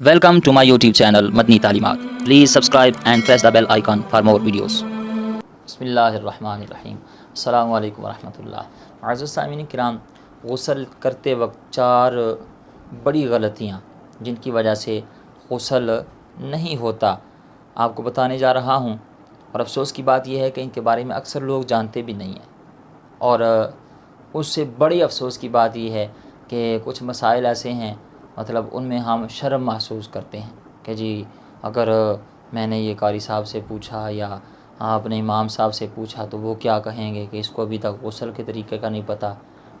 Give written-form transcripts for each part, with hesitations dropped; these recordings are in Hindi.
Welcome to my YouTube channel Madni Talimat. Please subscribe and press the bell icon for more videos. बिस्मिल्लाहिर्रहमानिर्रहीम। अस्सलामु अलैकुम वरहमतुल्लाह। आज़िज़ सामिन किराम, गुस्ल करते वक्त 4 बड़ी गलतियाँ जिनकी वजह से गुस्ल नहीं होता आपको बताने जा रहा हूँ। और अफसोस की बात यह है कि इनके बारे में अक्सर लोग जानते भी नहीं हैं। और उससे बड़ी अफसोस की बात यह है कि कुछ मसाइल ऐसे हैं, मतलब उनमें हम शर्म महसूस करते हैं कि जी अगर मैंने ये कारी साहब से पूछा या अपने इमाम साहब से पूछा तो वो क्या कहेंगे कि इसको अभी तक गुस्ल के तरीके का नहीं पता,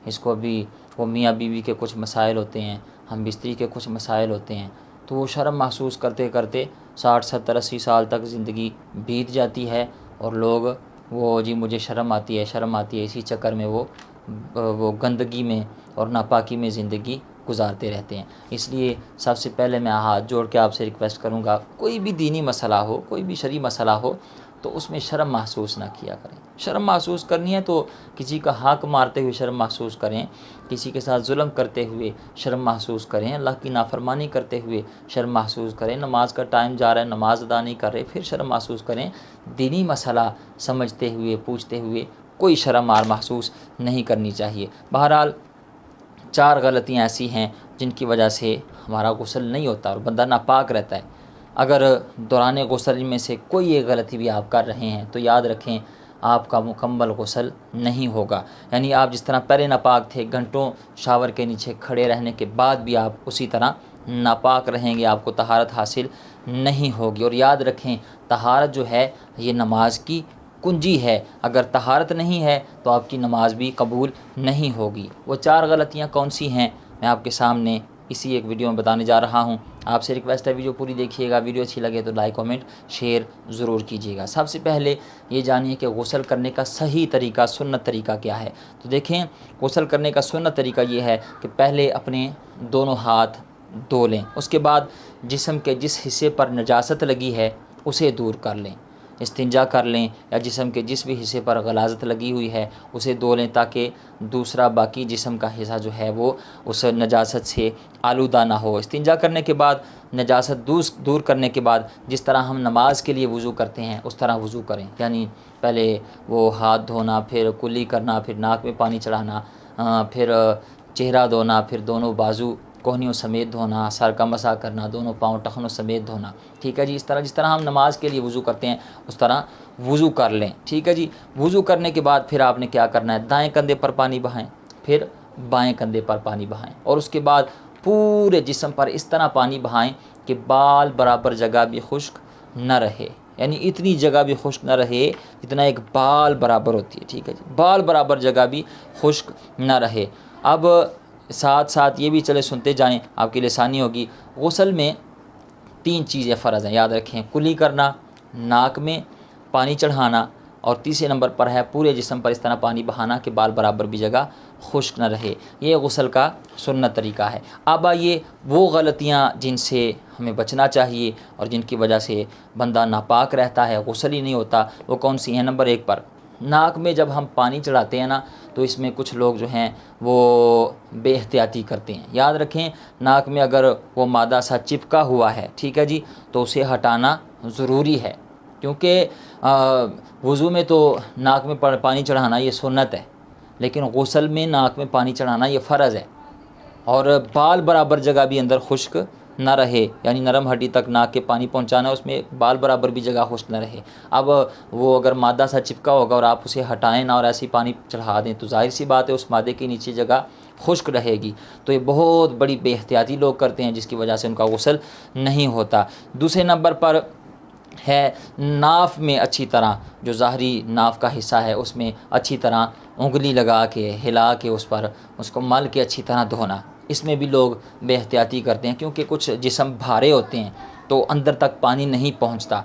इसको अभी वो मियाँ बीवी के कुछ मसाइल होते हैं, हम बिस्तरी के कुछ मसाइल होते हैं। तो वो शर्म महसूस करते करते 60 70 80 साल तक ज़िंदगी बीत जाती है और लोग वो जी मुझे शर्म आती है, इसी चक्कर में वो गंदगी में और नापाकी में ज़िंदगी गुजारते रहते हैं। इसलिए सबसे पहले मैं हाथ जोड़ के आपसे रिक्वेस्ट करूँगा, कोई भी दीनी मसला हो, कोई भी शरई मसला हो तो उसमें शर्म महसूस ना किया करें। शर्म महसूस करनी है तो किसी का हक मारते हुए शर्म महसूस करें, किसी के साथ जुल्म करते हुए शर्म महसूस करें, अल्लाह की नाफरमानी करते हुए शर्म महसूस करें, नमाज का टाइम जा रहा है नमाज अदा नहीं कर रहे फिर शर्म महसूस करें। दीनी मसला समझते हुए पूछते हुए कोई शर्म महसूस नहीं करनी चाहिए। बहरहाल 4 गलतियाँ ऐसी हैं जिनकी वजह से हमारा गुस्ल नहीं होता और बंदा नापाक रहता है। अगर दौरान गुस्ल में से कोई एक गलती भी आप कर रहे हैं तो याद रखें आपका मुकम्मल गुस्ल नहीं होगा। यानी आप जिस तरह पहले नापाक थे, घंटों शावर के नीचे खड़े रहने के बाद भी आप उसी तरह नापाक रहेंगे, आपको तहारत हासिल नहीं होगी। और याद रखें तहारत जो है ये नमाज की कुंजी है, अगर तहारत नहीं है तो आपकी नमाज भी कबूल नहीं होगी। वो 4 गलतियाँ कौन सी हैं मैं आपके सामने इसी एक वीडियो में बताने जा रहा हूँ। आपसे रिक्वेस्ट है वीडियो पूरी देखिएगा, वीडियो अच्छी लगे तो लाइक कमेंट शेयर ज़रूर कीजिएगा। सबसे पहले ये जानिए कि गुस्ल करने का सही तरीका, सुन्नत तरीका क्या है। तो देखें गुस्ल करने का सुन्नत तरीका ये है कि पहले अपने दोनों हाथ धो लें, उसके बाद जिस्म के जिस हिस्से पर नजासत लगी है उसे दूर कर लें, इस्तिंजा कर लें, या जिस्म के जिस भी हिस्से पर गलाजत लगी हुई है उसे धो लें ताकि दूसरा बाकी जिस्म का हिस्सा जो है वो उस नजासत से आलूदा ना हो। इस्तिंजा करने के बाद नजासत दूर करने के बाद जिस तरह हम नमाज के लिए वज़ू करते हैं उस तरह वज़ू करें। यानी पहले वो हाथ धोना, फिर कुल्ली करना, फिर नाक में पानी चढ़ाना, फिर चेहरा धोना, फिर दोनों बाजू कोहनियों समेत धोना, सर का मसा करना, दोनों पाँव टखनों समेत धोना। ठीक है जी, इस तरह जिस तरह हम नमाज के लिए वज़ू करते हैं उस तरह वज़ू कर लें। ठीक है जी, वज़ू करने के बाद फिर आपने क्या करना है, दाएं कंधे पर पानी बहाएं, फिर बाएं कंधे पर पानी बहाएं और उसके बाद पूरे जिस्म पर इस तरह पानी बहाएं कि बाल बराबर जगह भी खुश्क न रहे, यानी इतनी जगह भी खुश्क न रहे जितना एक बाल बराबर होती है। ठीक है जी, बाल बराबर जगह भी खुश्क न रहे। अब साथ साथ ये भी चले सुनते जाएं, आपके लिए आसानी होगी। गुस्ल में 3 चीज़ें फ़र्ज़ हैं, याद रखें, कुली करना, नाक में पानी चढ़ाना और तीसरे नंबर पर है पूरे जिस्म पर इस तरह पानी बहाना कि बाल बराबर भी जगह खुश्क न रहे। ये गुस्ल का सुन्नत तरीका है। अब आइए वो गलतियाँ जिनसे हमें बचना चाहिए और जिनकी वजह से बंदा नापाक रहता है, गुस्ल ही नहीं होता, वो कौन सी हैं। नंबर 1 पर नाक में जब हम पानी चढ़ाते हैं ना तो इसमें कुछ लोग जो हैं वो बेहतियाती करते हैं। याद रखें नाक में अगर वो मादा सा चिपका हुआ है, ठीक है जी, तो उसे हटाना ज़रूरी है, क्योंकि वज़ू में तो नाक में पानी चढ़ाना ये सुन्नत है, लेकिन गुस्ल में नाक में पानी चढ़ाना ये फ़र्ज़ है। और बाल बराबर जगह भी अंदर खुश्क ना रहे, यानी नरम हड्डी तक नाक के पानी पहुंचाना, उसमें बाल बराबर भी जगह खुश्क ना रहे। अब वो अगर मादा सा चिपका होगा और आप उसे हटाएं ना और ऐसे ही पानी चढ़ा दें तो जाहिर सी बात है उस मादे के नीचे जगह खुश्क रहेगी। तो ये बहुत बड़ी बेहतियाती लोग करते हैं जिसकी वजह से उनका गुस्ल नहीं होता। दूसरे नंबर पर है नाफ में अच्छी तरह, जो ज़ाहरी नाफ का हिस्सा है उसमें अच्छी तरह उंगली लगा के हिला के उस पर उसको मल के अच्छी तरह धोना। इसमें भी लोग बेहतियाती करते हैं क्योंकि कुछ जिस्म भारे होते हैं तो अंदर तक पानी नहीं पहुंचता।